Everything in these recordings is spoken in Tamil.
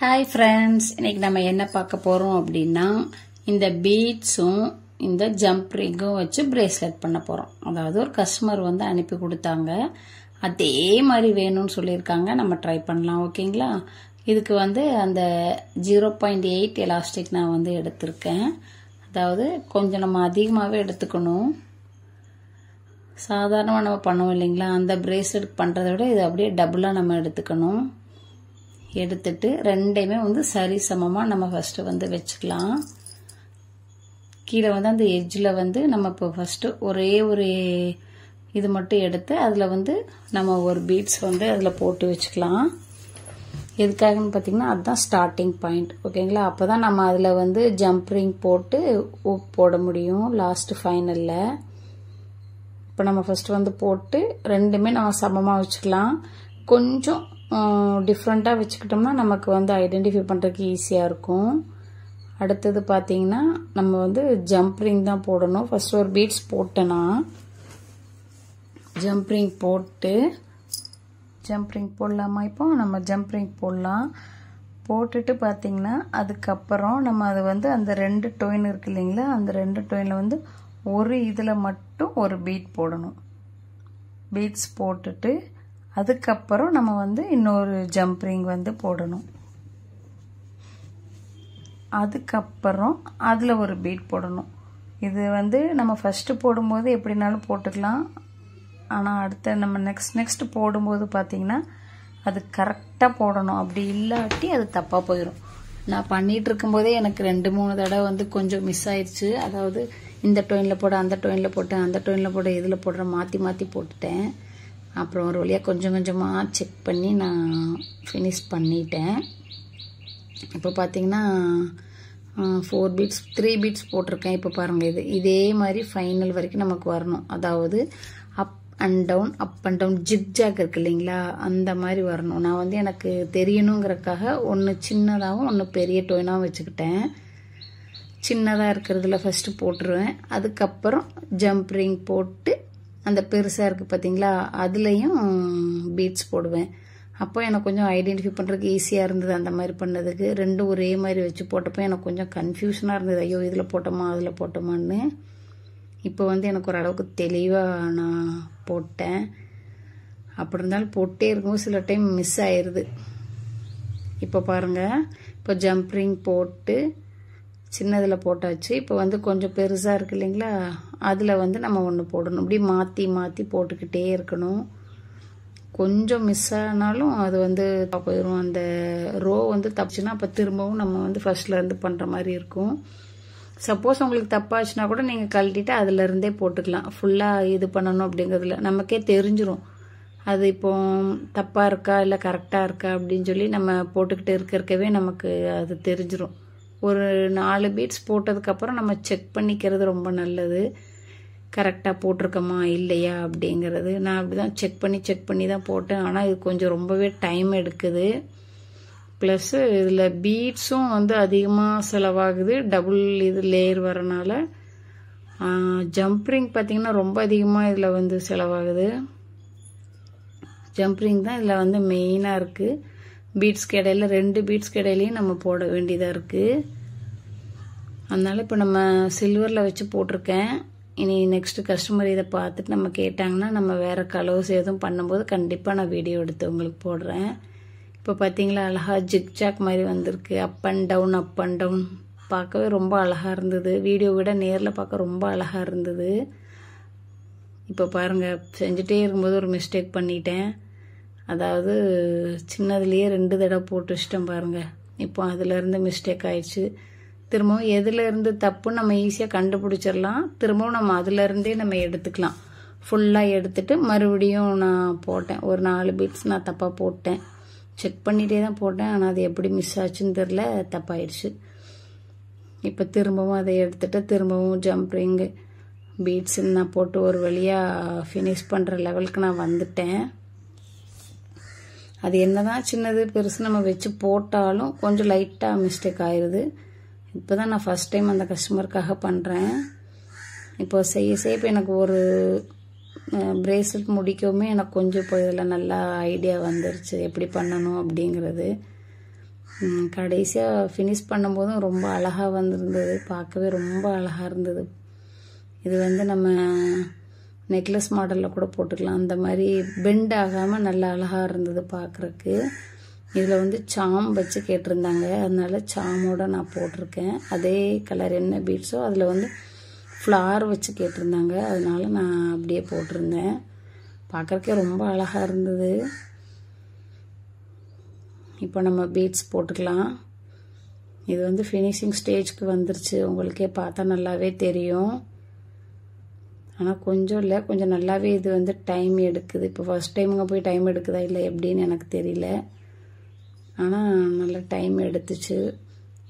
ஹாய் ஃப்ரெண்ட்ஸ், இன்னைக்கு நம்ம என்ன பார்க்க போறோம் அப்படின்னா இந்த பீட்ஸும் இந்த ஜம்ப் ரிங்கும் வச்சு பிரேஸ்லெட் பண்ண போறோம். அதாவது ஒரு கஸ்டமர் வந்து அனுப்பி கொடுத்தாங்க, அதே மாதிரி வேணும்னு சொல்லியிருக்காங்க. நம்ம ட்ரை பண்ணலாம், ஓகேங்களா? இதுக்கு வந்து அந்த 0.8 எலாஸ்டிக் நான் வந்து எடுத்திருக்கேன். அதாவது கொஞ்சம் நம்ம அதிகமாகவே எடுத்துக்கணும். சாதாரணமாக நம்ம பண்ணுவோம் இல்லைங்களா, அந்த பிரேஸ்லெட் பண்ணுறதை விட இது அப்படியே டபுளாக நம்ம எடுத்துக்கணும். எடுத்துட்டு ரெண்டையுமே வந்து சரி சமமாக நம்ம ஃபஸ்ட்டு வந்து வச்சுக்கலாம். கீழே வந்து அந்த எட்ஜில் வந்து நம்ம இப்போ ஃபஸ்ட்டு ஒரே ஒரு இது மட்டும் எடுத்து அதில் வந்து நம்ம ஒரு பீட்ஸ் வந்து அதில் போட்டு வச்சுக்கலாம். எதுக்காகன்னு பார்த்தீங்கன்னா அதுதான் ஸ்டார்டிங் பாயிண்ட், ஓகேங்களா? அப்போ தான் நம்ம அதில் வந்து ஜம்ப் ரிங் போட்டு போட முடியும் லாஸ்ட் ஃபைனலில். இப்போ நம்ம ஃபஸ்ட்டு வந்து போட்டு ரெண்டுமே நம்ம சமமாக வச்சுக்கலாம். கொஞ்சம் டிஃப்ரெண்ட்டாக வச்சுக்கிட்டோம்னா நமக்கு வந்து ஐடென்டிஃபை பண்ணுறதுக்கு ஈஸியாக இருக்கும். அடுத்தது பார்த்தீங்கன்னா நம்ம வந்து ஜம்ப் ரிங் தான் போடணும். ஃபர்ஸ்ட் ஒரு பீட்ஸ் போட்டேன்னா ஜம்ப் ரிங் போட்டு ஜம்ப் ரிங் போடலாமா? இப்போ நம்ம ஜம்ப் ரிங் போடலாம். போட்டுட்டு பார்த்தீங்கன்னா அதுக்கப்புறம் நம்ம அது வந்து அந்த 2 டொயின் இருக்கு இல்லைங்களா, அந்த 2 டொயினில் வந்து ஒரு இதில் மட்டும் ஒரு பீட் போடணும். பீட்ஸ் போட்டுட்டு அதுக்கப்புறம் நம்ம வந்து இன்னொரு ஜம்ப் ரிங் வந்து போடணும். அதுக்கப்புறம் அதில் ஒரு பீட் போடணும். இது வந்து நம்ம ஃபஸ்ட்டு போடும்போது எப்படினாலும் போட்டுக்கலாம். ஆனால் அடுத்த நம்ம நெக்ஸ்ட் போடும்போது பார்த்தீங்கன்னா அது கரெக்டாக போடணும். அப்படி இல்லாட்டி அது தப்பாக போயிடும். நான் பண்ணிகிட்டு இருக்கும்போதே எனக்கு 2-3 தடவை வந்து கொஞ்சம் மிஸ் ஆயிடுச்சு. அதாவது இந்த டொயினில் போட, அந்த டொயினில் போட்டேன், அந்த டொயினில் போட, இதில் போடுற மாற்றி போட்டுட்டேன். அப்புறம் ஒரு வழியாக கொஞ்சம் கொஞ்சமாக செக் பண்ணி நான் ஃபினிஷ் பண்ணிட்டேன். இப்போ பார்த்தீங்கன்னா 4 பீட்ஸ் 3 பீட்ஸ் போட்டிருக்கேன். இப்போ பாருங்கள், இதே மாதிரி ஃபைனல் வரைக்கும் நமக்கு வரணும். அதாவது அப் அண்ட் டவுன் ஜிக்ஜாக் இருக்கு இல்லைங்களா, அந்த மாதிரி வரணும். நான் வந்து எனக்கு தெரியணுங்கிறதுக்காக ஒன்று சின்னதாகவும் ஒன்று பெரிய டொயினாகவும் வச்சுக்கிட்டேன். சின்னதாக இருக்கிறதுல ஃபஸ்ட்டு போட்டுருவேன். அதுக்கப்புறம் ஜம்ப் ரிங் போட்டு அந்த பெருசாக இருக்குது பார்த்தீங்களா, அதுலேயும் பீட்ஸ் போடுவேன். அப்போ எனக்கு கொஞ்சம் ஐடென்டிஃபை பண்ணுறதுக்கு ஈஸியாக இருந்தது. அந்த மாதிரி பண்ணதுக்கு ரெண்டும் ஒரே மாதிரி வச்சு போட்டப்போ எனக்கு கொஞ்சம் கன்ஃபியூஷனாக இருந்தது. ஐயோ, இதில் போட்டோமா அதில் போட்டோமான்னு. இப்போ வந்து எனக்கு ஓரளவுக்கு தெளிவாக நான் போட்டேன். அப்படி இருந்தாலும் போட்டே இருக்கும்போது சில டைம் மிஸ் ஆயிடுது. இப்போ பாருங்கள், இப்போ ஜம்ப் ரிங் போட்டு சின்னதில் போட்டாச்சு. இப்போ வந்து கொஞ்சம் பெருசாக இருக்கு இல்லைங்களா, அதில் வந்து நம்ம ஒன்று போடணும். இப்படி மாற்றி போட்டுக்கிட்டே இருக்கணும். கொஞ்சம் மிஸ் ஆனாலும் அது வந்து போயிடும். அந்த ரோ வந்து தப்புச்சுன்னா அப்போ திரும்பவும் நம்ம வந்து ஃபர்ஸ்ட்லேருந்து பண்ணுற மாதிரி இருக்கும். சப்போஸ் உங்களுக்கு தப்பாச்சுன்னா கூட நீங்கள் கழட்டிட்டு அதிலருந்தே போட்டுக்கலாம். ஃபுல்லாக இது பண்ணணும் அப்படிங்கிறதுல நமக்கே தெரிஞ்சிடும் அது இப்போ தப்பாக இருக்கா இல்லை கரெக்டாக இருக்கா அப்படின்னு சொல்லி நம்ம போட்டுக்கிட்டு இருக்கவே நமக்கு அது தெரிஞ்சிடும். ஒரு 4 பீட்ஸ் போட்டதுக்கப்புறம் நம்ம செக் பண்ணிக்கிறது ரொம்ப நல்லது. கரெக்டாக போட்டிருக்கோமா இல்லையா அப்படிங்கிறது. நான் அப்படி தான் செக் பண்ணி தான் போட்டேன். ஆனால் இது கொஞ்சம் ரொம்பவே டைம் எடுக்குது. ப்ளஸ்ஸு இதில் பீட்ஸும் வந்து அதிகமாக செலவாகுது. டபுள் இது லேயர் வரனால ஜம்ப் ரிங் பார்த்திங்கன்னா ரொம்ப அதிகமாக இதில் வந்து செலவாகுது. ஜம்ப் ரிங் தான் இதில் வந்து மெயினாக இருக்குது. பீட்ஸ்க்கு இடையில 2 பீட்ஸ்க்கு இடையிலையும் நம்ம போட வேண்டியதாக இருக்குது. அதனால் இப்போ நம்ம சில்வரில் வச்சு போட்டிருக்கேன். இனி நெக்ஸ்ட்டு கஸ்டமர் இதை பார்த்துட்டு நம்ம கேட்டாங்கன்னா நம்ம வேறு கலர்ஸ் எதுவும் பண்ணும்போது கண்டிப்பாக நான் வீடியோ எடுத்து உங்களுக்கு போடுறேன். இப்போ பார்த்தீங்களா, அழகாக ஜிக்ஜாக் மாதிரி வந்திருக்கு. அப் அண்ட் டவுன் பார்க்கவே ரொம்ப அழகாக இருந்தது. வீடியோ விட நேரில் பார்க்க ரொம்ப அழகாக இருந்தது. இப்போ பாருங்கள், செஞ்சுட்டே இருக்கும்போது ஒரு மிஸ்டேக் பண்ணிட்டேன். அதாவது சின்னதுலேயே 2 தடவை போட்டு வச்சிட்டேன் பாருங்கள். இப்போ அதிலேருந்து மிஸ்டேக் ஆயிடுச்சு. திரும்பவும் எதுலேருந்து தப்பு நம்ம ஈஸியாக கண்டுபிடிச்சிடலாம். திரும்பவும் நம்ம அதிலேருந்தே நம்ம எடுத்துக்கலாம். ஃபுல்லாக எடுத்துட்டு மறுபடியும் நான் போட்டேன். ஒரு 4 பீட்ஸ் நான் தப்பாக போட்டேன். செக் பண்ணிகிட்டே தான் போட்டேன். ஆனால் அது எப்படி மிஸ் ஆச்சுன்னு தெரில, தப்பாயிடுச்சு. இப்போ திரும்பவும் அதை எடுத்துட்டு திரும்பவும் ஜம்ப் ரிங் பீட்ஸ் நான் போட்டு ஒரு வழியாக ஃபினிஷ் பண்ணுற லெவலுக்கு நான் வந்துட்டேன். அது என்னதான் சின்னது பெருசு நம்ம வச்சு போட்டாலும் கொஞ்சம் லைட்டாக மிஸ்டேக் ஆயிடுது. இப்போ தான் நான் ஃபஸ்ட் டைம் அந்த கஸ்டமருக்காக பண்ணுறேன். இப்போ செய்ய இப்போ எனக்கு ஒரு பிரேஸ்லெட் முடிக்கவுமே எனக்கு கொஞ்சம் இப்போ இதில் நல்லா ஐடியா வந்துருச்சு எப்படி பண்ணணும் அப்படிங்கிறது. கடைசியாக ஃபினிஷ் பண்ணும்போதும் ரொம்ப அழகாக வந்திருந்தது, பார்க்கவே ரொம்ப அழகாக இருந்தது. இது வந்து நம்ம நெக்லஸ் மாடலில் கூட போட்டுக்கலாம். அந்த மாதிரி பெண்ட் ஆகாமல் நல்லா அழகாக இருந்தது பார்க்குறக்கு. இதில் வந்து சாம் வச்சு கேட்டிருந்தாங்க, அதனால சாமோட நான் போட்டிருக்கேன். அதே கலர் என்ன பீட்ஸோ அதில் வந்து ஃப்ளார் வச்சு கேட்டிருந்தாங்க, அதனால நான் அப்படியே போட்டிருந்தேன். பார்க்குறக்கே ரொம்ப அழகாக இருந்தது. இப்போ நம்ம பீட்ஸ் போட்டுக்கலாம். இது வந்து ஃபினிஷிங் ஸ்டேஜ்க்கு வந்துருச்சு, உங்களுக்கே பார்த்தா நல்லாவே தெரியும். ஆனால் கொஞ்சம் இல்லை, கொஞ்சம் நல்லாவே இது வந்து டைம் எடுக்குது. இப்போ ஃபர்ஸ்ட் டைமுங்க போய் டைம் எடுக்குதா இல்லை எப்படின்னு எனக்கு தெரியல. ஆனால் நல்லா டைம் எடுத்துச்சு,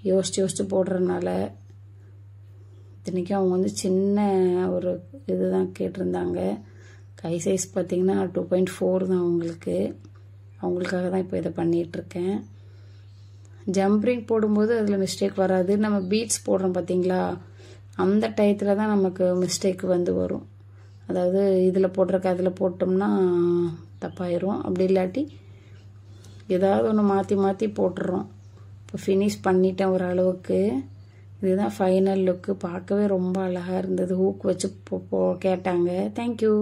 யோசிச்சு போடுறதுனால. இத்தனைக்கும் அவங்க வந்து சின்ன ஒரு இதுதான் கேட்டிருந்தாங்க. கை சைஸ் பார்த்திங்கன்னா 2.4 தான் அவங்களுக்காக தான் இப்போ இதை பண்ணிகிட்ருக்கேன். ஜம்ப்ரிங் போடும்போது அதில் மிஸ்டேக் வராது. நம்ம பீட்ஸ் போடுறோம் பார்த்தீங்களா, அந்த டயத்தில் தான் நமக்கு மிஸ்டேக் வந்து வரும். அதாவது இதில் போட்டிருக்க அதில் போட்டோம்னா தப்பாயிரும். அப்படி இல்லாட்டி ஏதாவது ஒன்று மாற்றி போட்டுறோம். இப்போ ஃபினிஷ் பண்ணிட்டேன் ஓரளவுக்கு. இதுதான் ஃபைனல் லுக்கு. பார்க்கவே ரொம்ப அழகாக இருந்தது. ஹூக் வச்சு கேட்டாங்க. தேங்க்யூ.